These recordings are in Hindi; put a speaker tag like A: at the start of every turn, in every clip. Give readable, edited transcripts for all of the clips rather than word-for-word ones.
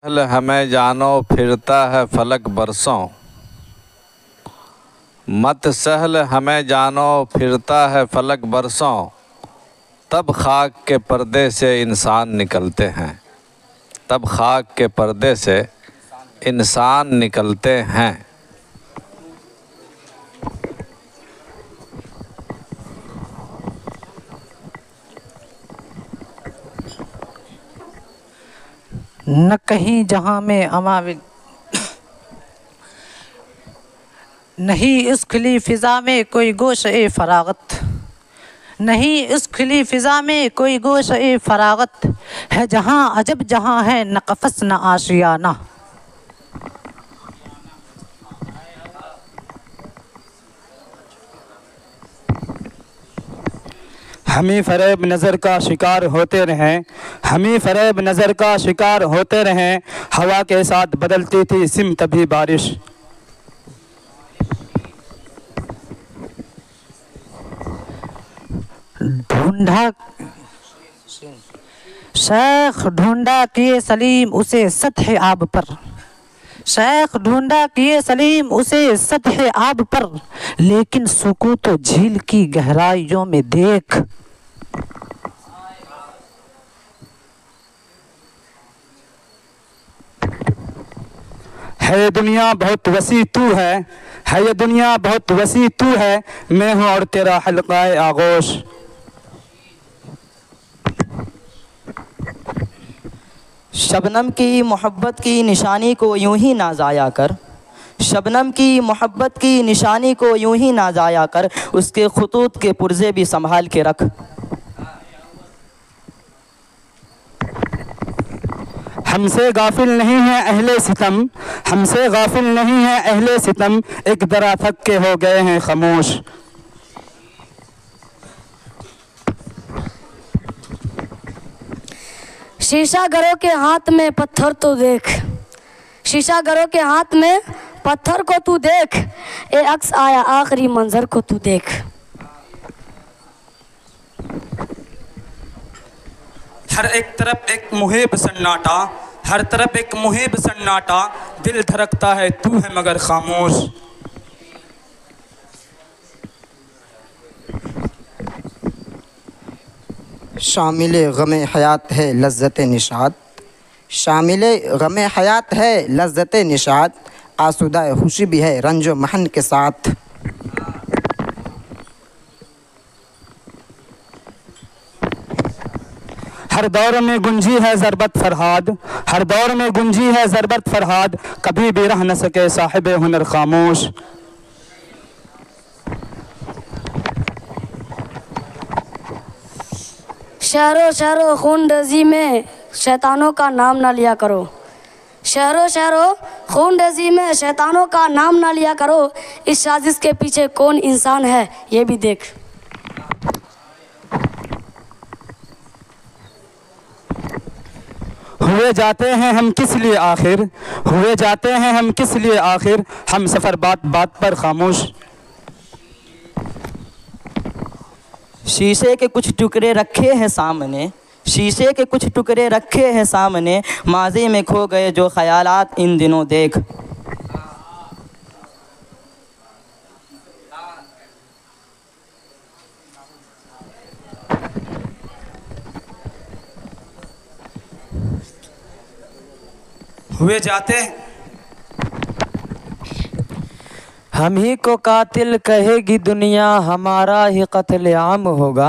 A: सहल हमें जानो फिरता है फलक बरसों, मत सहल हमें जानो फिरता है फलक बरसों, तब खाक के पर्दे से इंसान निकलते हैं, तब खाक के पर्दे से इंसान निकलते हैं।
B: न कहीं जहाँ में अमाविल नहीं इस खुली फ़िज़ा में कोई गोश-ए फ़राग़त, नहीं इस खुली फ़िज़ा में कोई गोश-ए फ़राग़त है जहाँ अजब जहाँ है न क़फ़स न आशियाना।
C: हमी फ़रेब नज़र का शिकार होते रहें, हमी फ़रेब नज़र का शिकार होते रहें, हवा के साथ बदलती थी सिम तभी बारिश।
B: ढूंढा शेख ढूंढा किए सलीम उसे सतह आब पर, शेख ढूंढा किए सलीम उसे सतह आब पर, लेकिन सुकूत झील की गहराइयों में देख।
C: है ये दुनिया बहुत वसी तू है ये दुनिया बहुत वसी तू है, मैं हूँ और तेरा हल्क़ाए आगोश।
D: शबनम की मोहब्बत की निशानी को यूं ही ना ज़ाया कर, शबनम की मोहब्बत की निशानी को यूं ही ना ज़ाया कर, उसके ख़ुतूत के पुर्ज़े भी संभाल के रख।
C: हमसे गाफिल नहीं है अहले सितम, हमसे गाफिल नहीं है अहले सितम, एक दरा थक के हो गए हैं खामोश।
E: शीशा घरों के हाथ में पत्थर तो देख, शीशा घरों के हाथ में पत्थर को तू देख, ए अक्स आया आखिरी मंजर को तू देख।
C: हर एक तरफ एक मुहिब सन्नाटा, हर तरफ एक मुहिब सन्नाटा, दिल धड़कता है तू है मगर खामोश।
F: शामिल गमे हयात है लज़्ज़त निशात, शामिल गमे हयात है लज़्ज़त निशात, आसूदा खुशी भी है रंजो महन के साथ।
C: हर दौर में गुंजी है ज़रबत फरहाद, हर दौर में गुंजी है ज़रबत फरहाद, कभी भी रह न सके साहिब हुनर खामोश।
E: शहरों शहरों खूनरेज़ी में शैतानों का नाम ना लिया करो, शहरों शहरों खूनरेज़ी में शैतानों का नाम ना लिया करो, इस साजिश के पीछे कौन इंसान है ये भी देख।
C: हुए जाते हैं हम किस लिए आखिर, हुए जाते हैं हम किस लिए आखिर, हम सफ़र बात बात पर खामोश।
D: शीशे के कुछ टुकड़े रखे हैं सामने, शीशे के कुछ टुकड़े रखे हैं सामने, माज़ी में खो गए जो ख़यालात इन दिनों देख।
C: हुए जाते
B: हम ही को कातिल कहेगी दुनिया, हमारा ही कत्लेआम होगा,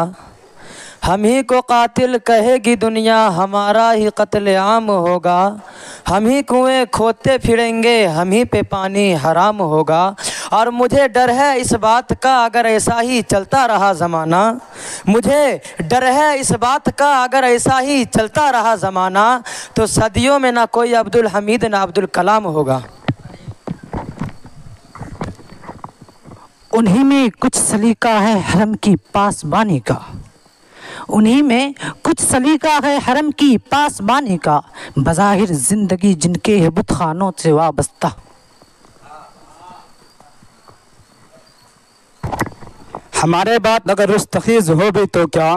B: हम ही को कातिल कहेगी दुनिया, हमारा ही कत्लेआम होगा, हम ही कुएं खोदते फिरेंगे, हम ही पे पानी हराम होगा। और मुझे डर है इस बात का अगर ऐसा ही चलता रहा ज़माना, मुझे डर है इस बात का अगर ऐसा ही चलता रहा ज़माना, तो सदियों में ना कोई अब्दुल हमीद ना अब्दुल कलाम होगा। उन्हीं में कुछ सलीका है हरम की पासबानी का, उन्हीं में कुछ सलीका है हरम की पासबानी का, बज़ाहिर ज़िंदगी जिनके है बुतखानों से वाबस्ता।
C: हमारे बात अगर रुस्तखीज़ हो भी तो क्या,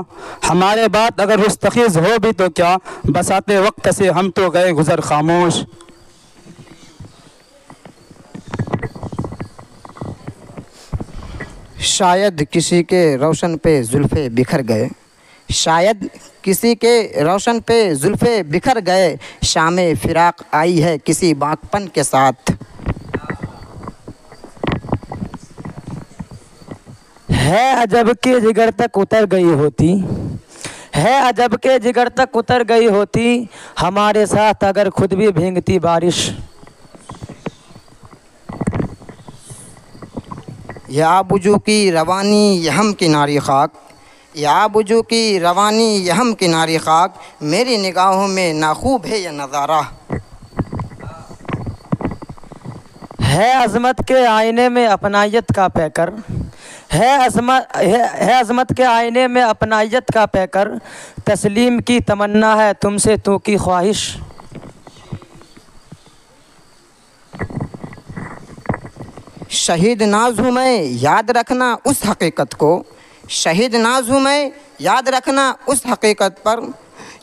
C: हमारे बात अगर रुस्तखीज़ हो भी तो क्या, बसाते वक्त से हम तो गए गुज़र खामोश।
F: शायद किसी के रोशन पे जुल्फ़े बिखर गए, शायद किसी के रोशन पे जुल्फ़े बिखर गए, शामे फिराक आई है किसी बाकपन के साथ।
B: है अजब के जिगर तक उतर गई होती, है अजब के जिगर तक उतर गई होती, हमारे साथ अगर खुद भी भींगती बारिश।
F: या बुजू की रवानी यहम किनारी खाक, या बुजू की रवानी यहम किनारी खाक, मेरी निगाहों में नाखूब है यह नज़ारा।
B: है अज़मत के आईने में अपनायत का पैकर, है अज़मत के आईने में अपनायत का पैकर, तस्लीम की तमन्ना है तुमसे तू की ख्वाहिश।
F: शहीद नाज हूँ मैं याद रखना उस हकीकत को, शहीद नाज हूँ मैं याद रखना उस हकीकत पर,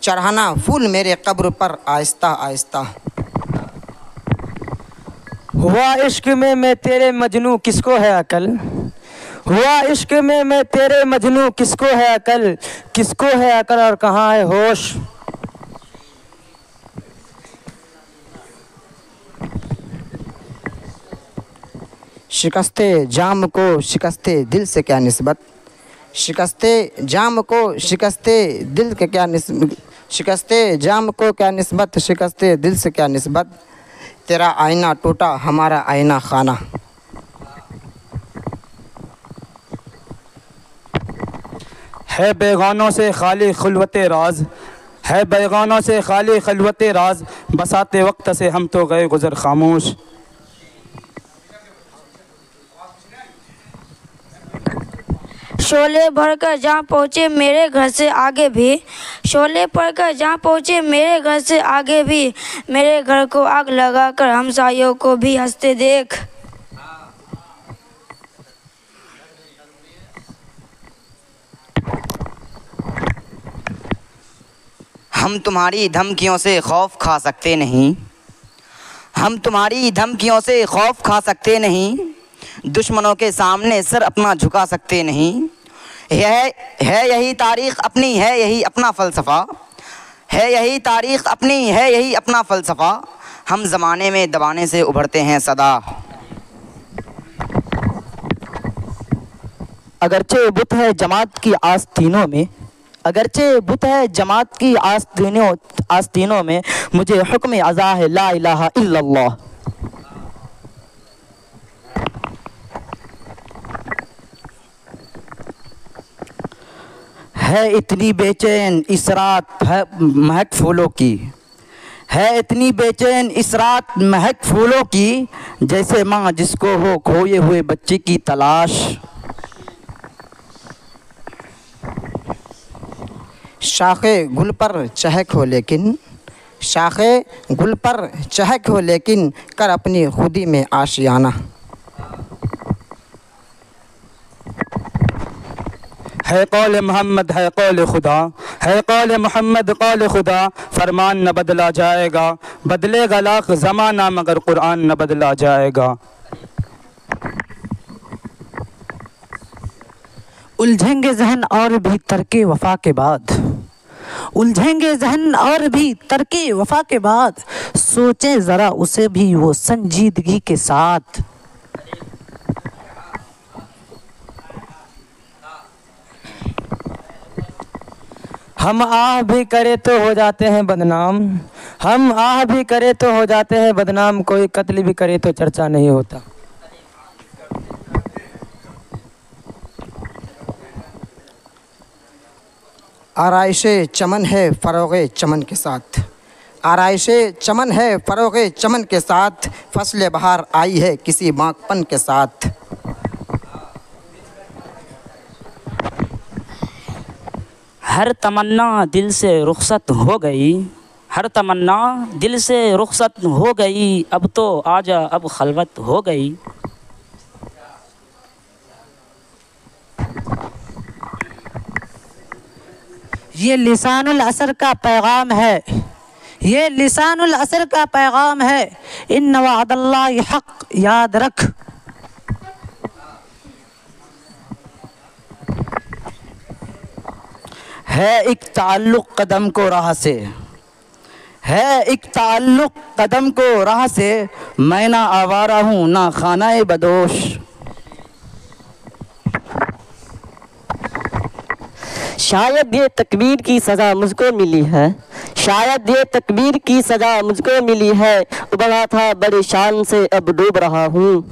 F: चढ़ाना फूल मेरे कब्र पर आहिस्ता आहिस्ता।
B: हुआ इश्क में मैं तेरे मजनू किसको है अकल, हुआ इश्क में मैं तेरे मजनू किसको है अकल, किसको है अकल और कहाँ है होश।
F: शिकस्ते जाम को शिकस्ते दिल से क्या निस्बत, शिकस्ते जाम को शिकस्ते दिल के क्या निस्बत, शिकस्ते जाम को क्या निस्बत, शिकस्ते दिल से क्या निस्बत, तेरा आईना टूटा हमारा आईना खाना।
C: है बेगानों से खाली खुलवत राज, है बेगानों से खाली खलवत राज, बसाते वक्त से हम तो गए गुज़र खामोश।
E: शोले भरकर जहाँ पहुँचे मेरे घर से आगे भी, शोले भरकर जहाँ पहुँचे मेरे घर से आगे भी, मेरे घर को आग लगाकर हमसायों को भी हंसते देख।
D: हम तुम्हारी धमकियों से खौफ खा सकते नहीं, हम तुम्हारी धमकियों से खौफ खा सकते नहीं, दुश्मनों के सामने सर अपना झुका सकते नहीं। है यही तारीख़ अपनी, है यही अपना फ़लसफ़ा, है यही तारीख़ अपनी, है यही अपना फ़लसफ़ा, हम ज़माने में दबाने से उभरते हैं सदा।
G: अगरचे बुत है जमात की आस्तीनों में, अगरचे बुत है जमात की आस्तीनों में, मुझे हुक्म अज़ा है ला इलाहा इल्लल्लाह। है इतनी बेचैन इसरात महक फूलों की, है इतनी बेचैन इसरात महक फूलों की, जैसे माँ जिसको हो खोए हुए बच्चे की तलाश।
F: शाखे गुल पर चहक हो लेकिन, शाखे गुल पर चहक हो लेकिन, कर अपनी खुदी में आशियाना।
C: है कौल मोहम्मद है कौल खुदा, है कौल मोहम्मद कौल खुदा, फरमान न बदला जाएगा, बदलेगा लाख ज़माना मगर कुरान न बदला जाएगा।
G: उलझेंगे जहन और भी तरके वफा के बाद, उलझेंगे जहन और भी तरके वफा के बाद, सोचें ज़रा उसे भी वो संजीदगी के साथ।
B: हम आह भी करे तो हो जाते हैं बदनाम, हम आह भी करे तो हो जाते हैं बदनाम, कोई कत्ल भी करे तो चर्चा नहीं होता।
F: आराइशे चमन है फ़रोग़े चमन के साथ, आराइशे चमन है फ़रोग़े चमन के साथ, फसल बहार आई है किसी बागपन के साथ।
G: हर तमन्ना दिल से रुखसत हो गई, हर तमन्ना दिल से रुखसत हो गई, अब तो आजा अब खलवत हो गई।
H: ये लिसानुल असर का पैगाम है, ये लिसानुल असर का पैगाम है। इन्न वअदल्लाहि हक़, याद रख।
G: है एक ताल्लुक़ कदम को राह से, है एक ताल्लुक़ कदम को राह से, मैं ना आवारा हूँ ना खानाए बदोश।
I: शायद ये तकबीर की सज़ा मुझको मिली है, शायद ये तकबीर की सज़ा मुझको मिली है। उबला था बड़े शान से अब डूब रहा हूँ।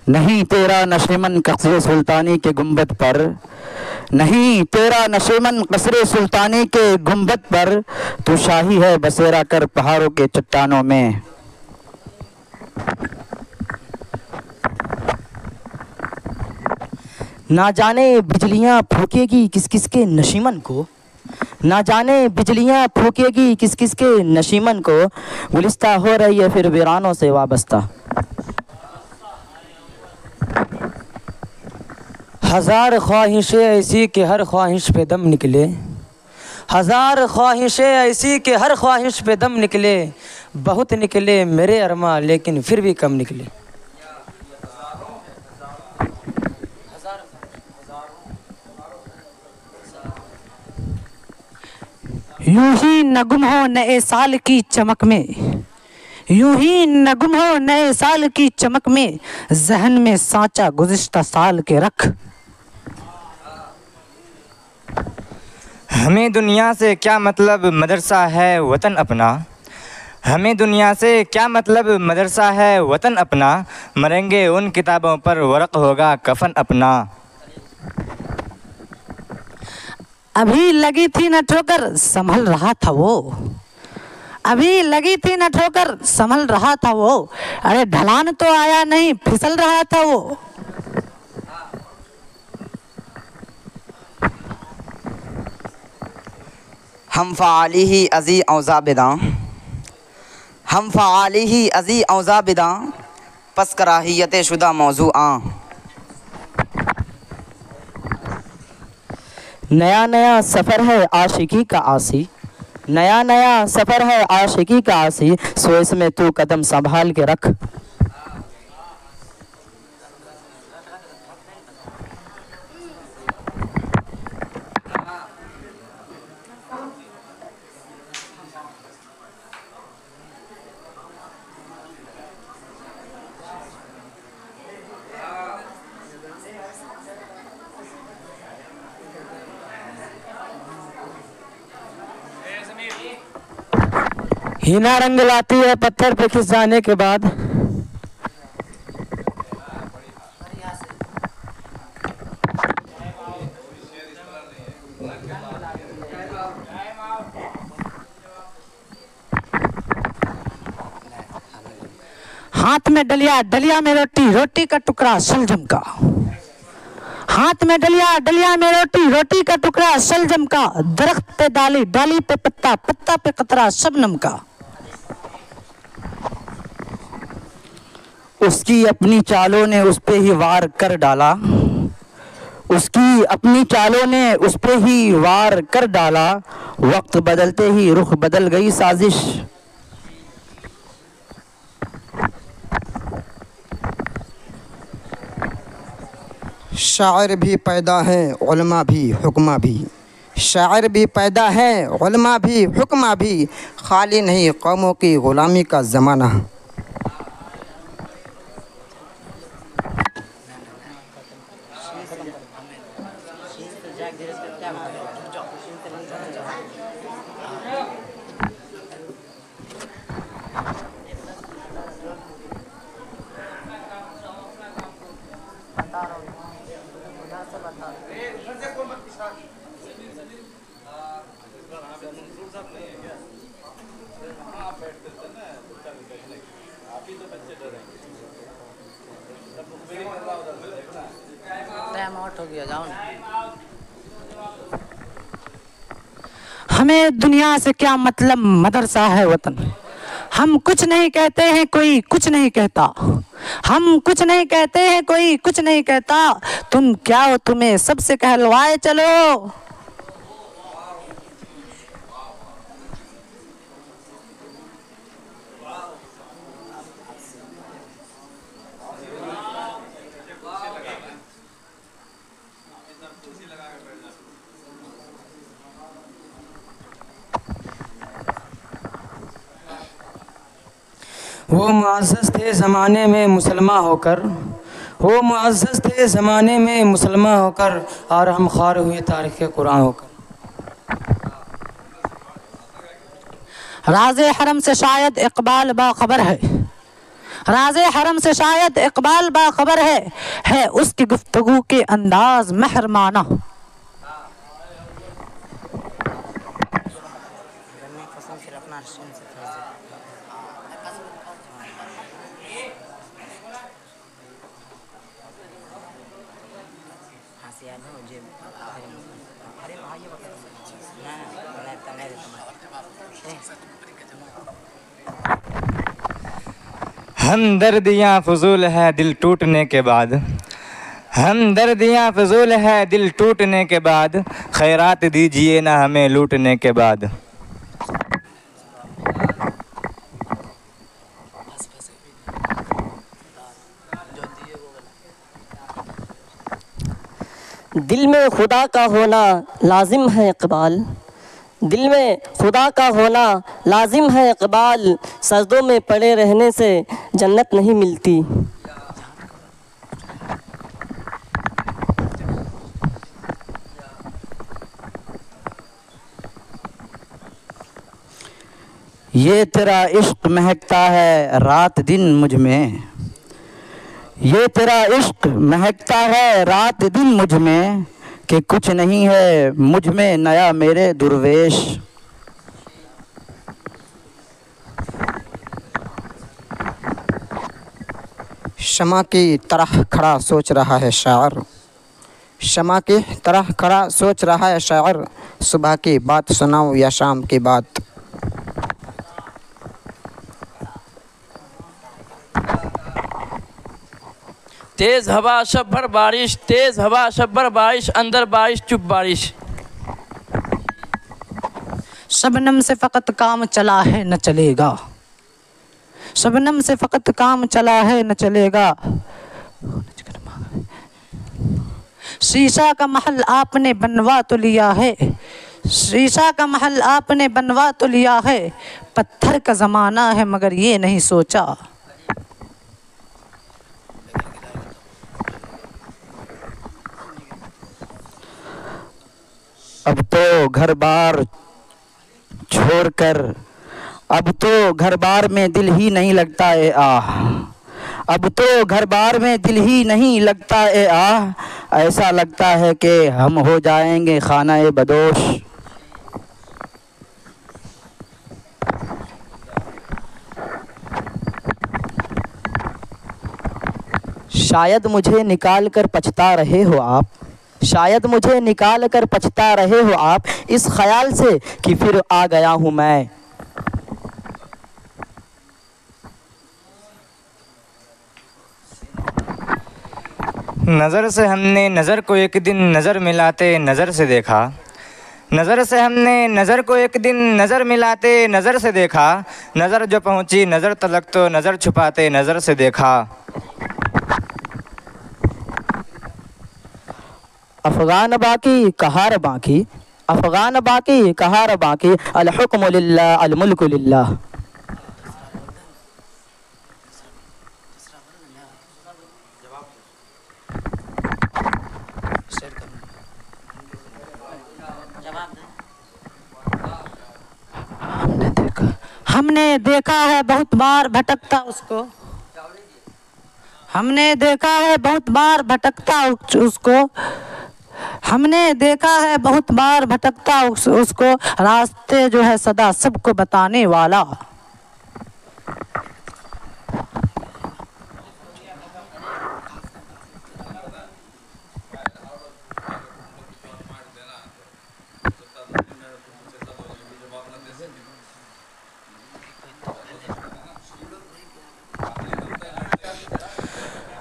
G: नहीं तेरा नशेमन कसरे सुल्तानी के गुंबद पर, नहीं तेरा नशेमन कसरे सुल्तानी के गुंबद पर, तू शाही है बसेरा कर पहाड़ों के चट्टानों में।
D: ना जाने बिजलियाँ फूकेगी किस किस के नशीमन को, ना जाने बिजलियाँ फूकेगी किस किस के नशीमन को। गुलिस्ता हो रही है फिर वीरानों से वाबस्ता।
B: हजार ख्वाहिशें ऐसी कि हर ख्वाहिश पे दम निकले, हजार ख्वाहिशें ऐसी कि हर ख्वाहिश पे दम निकले। बहुत निकले मेरे अरमा लेकिन फिर भी कम निकले।
H: यूं ही न गुम हो नए साल की चमक में, यूं ही न गुम हो नए साल की चमक में, जहन में सांचा गुज़िश्ता साल के रख।
J: हमें दुनिया से क्या मतलब मदरसा है वतन अपना, हमें दुनिया से क्या मतलब मदरसा है वतन अपना। मरेंगे उन किताबों पर वरक होगा कफन अपना।
H: अभी लगी थी न ठोकर संभल रहा था वो, अभी लगी थी न ठोकर संभल रहा था वो। अरे ढलान तो आया नहीं फिसल रहा था वो।
F: हम फ़ाली ही अज़ी औज़ा बिदा, हम फ़ाली ही अज़ी औज़ा बिदा, पस कराहियत शुदा मौजू आ।
D: नया नया सफ़र है आशिकी का आसी, नया नया सफ़र है आशिकी का आसी। सो इसमें तू कदम संभाल के रख।
B: हीना रंग लाती है पत्थर पे खिस जाने के बाद।
H: हाथ में डलिया, डलिया में रोटी, रोटी का टुकड़ा शलजम का। हाथ में डलिया, डलिया में रोटी, रोटी का टुकड़ा शलजम का। दरख्त पे डाली, डाली पे पत्ता, पत्ता पे कतरा शबनम का।
G: उसकी अपनी चालों ने उस पे ही वार कर डाला, उसकी अपनी चालों ने उस पे ही वार कर डाला। वक्त बदलते ही रुख बदल गई साजिश।
F: शायर भी पैदा है उलमा भी हुक्मा भी, शायर भी पैदा है उलमा भी हुक्मा भी। खाली नहीं कौमों की ग़ुलामी का ज़माना।
H: हमें दुनिया से क्या मतलब, मदरसा है वतन। हम कुछ नहीं कहते हैं, कोई कुछ नहीं कहता। हम कुछ नहीं कहते हैं, कोई कुछ नहीं कहता। तुम क्या हो, तुम्हें सबसे कहलवाए चलो।
B: वो मुअज़्ज़ज़ थे ज़माने में मुसलमान होकर, वो मुअज़्ज़ज़ थे ज़माने में मुसलमान होकर, और हम ख़ार हुए तारीख़ कुरान होकर।
H: राज़े हरम से शायद इकबाल बाखबर है, राज़े हरम से शायद इकबाल बाखबर है उसकी गुफ्तगू के अंदाज महरमाना।
J: हमदर्दियाँ फजूल है दिल टूटने के बाद, हमदर्दियाँ फजूल है दिल टूटने के बाद, खैरात दीजिए ना हमें लूटने के बाद।
I: दिल में खुदा का होना लाजिम है इकबाल, दिल में खुदा का होना लाजिम है इकबाल, सजदों में पड़े रहने से जन्नत नहीं मिलती।
G: ये तेरा इश्क महकता है रात दिन मुझ में, ये तेरा इश्क महकता है रात दिन मुझ में, कि कुछ नहीं है मुझ में नया मेरे दुर्वेश।
F: शमा की तरह खड़ा सोच रहा है शायर, शमा की तरह खड़ा सोच रहा है शायर, सुबह की बात सुनाऊं या शाम की बात।
K: तेज़ हवा शब भर बारिश, तेज़ हवा शब भर बारिश, अंदर बारिश चुप बारिश।
H: शबनम से फ़कत काम चला है न चलेगा, शबनम से फ़कत काम चला है न चलेगा। शीशा का महल आपने बनवा तो लिया है, शीशा का महल आपने बनवा तो लिया है, पत्थर का ज़माना है मगर ये नहीं सोचा।
G: अब तो घर बार छोड़कर, अब तो घर बार में दिल ही नहीं लगता ए आह, अब तो घर बार में दिल ही नहीं लगता ए आह, ऐसा लगता है कि हम हो जाएंगे खाना ए बदोश।
D: शायद मुझे निकाल कर पछता रहे हो आप, शायद मुझे निकाल कर पछता रहे हो आप, इस ख्याल से कि फिर आ गया हूँ मैं।
J: नज़र से हमने नज़र को एक दिन नज़र मिलाते नज़र से देखा, नज़र से हमने नज़र को एक दिन नज़र मिलाते नज़र से देखा, नज़र जो पहुँची नज़र तलक तो नज़र छुपाते नज़र से देखा।
D: अफ़गान बाकी कहार बाकी, अफ़गान बाकी कहार बाकी, अल हुक्मु लिल्लाह अल मुल्कु लिल्लाह।
H: हमने देखा है बहुत बार भटकता उसको, हमने देखा है बहुत बार भटकता उसको, हमने देखा है बहुत बार भटकता उसको, रास्ते जो है सदा सबको बताने वाला।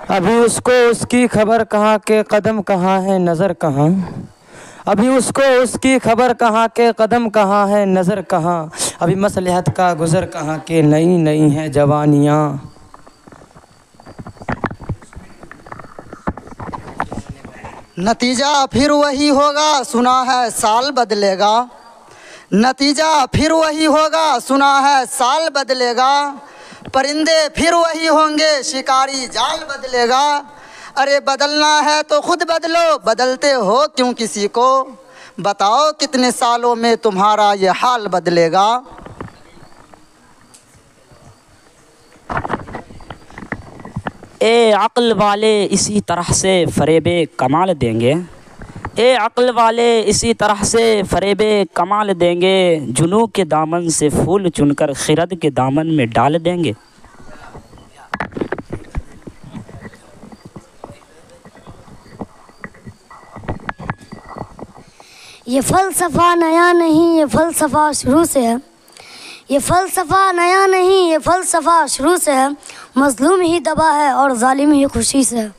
B: अभी उसको उसकी खबर कहाँ के कदम कहाँ है नज़र कहाँ। अभी उसको उसकी खबर कहाँ के कदम कहाँ है नज़र कहाँ। अभी मसलहत का गुज़र कहाँ के नई नई हैं जवानियाँ।
L: नतीजा फिर वही होगा सुना है साल बदलेगा। नतीजा फिर वही होगा सुना है साल बदलेगा। परिंदे फिर वही होंगे शिकारी जाल बदलेगा। अरे बदलना है तो खुद बदलो, बदलते हो क्यों किसी को। बताओ कितने सालों में तुम्हारा ये हाल बदलेगा।
M: ए अक्ल वाले इसी तरह से फरेबे कमाल देंगे। ए अक्ल वाले इसी तरह से फरेबे कमाल देंगे। जुनू के दामन से फूल चुनकर खिरद के दामन में डाल देंगे।
E: ये फ़लसफ़ा नया नहीं, ये फ़लसफ़ा शुरू से है। ये फ़लसफ़ा नया नहीं, ये फ़लसफ़ा शुरू से है। मज़लूम ही दबा है और ज़ालिम ही खुशी से है।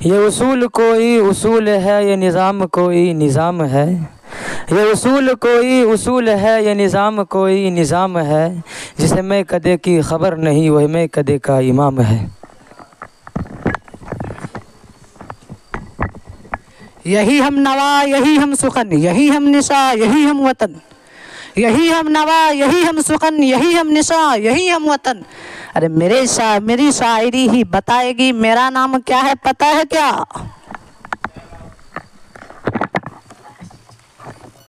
B: ये उसूल कोई उसूल है, ये निज़ाम कोई निज़ाम है। ये उसूल कोई उसूल है, ये निज़ाम कोई निज़ाम है। जिसे मैं कदे की खबर नहीं वही मैं कदे का इमाम है।
H: यही हम नवा यही हम सुखन, यही हम निशा यही हम वतन। यही हम नवा यही हम सुखन, यही हम निशा यही हम वतन। अरे मेरी शायरी ही बताएगी मेरा नाम क्या है पता है क्या।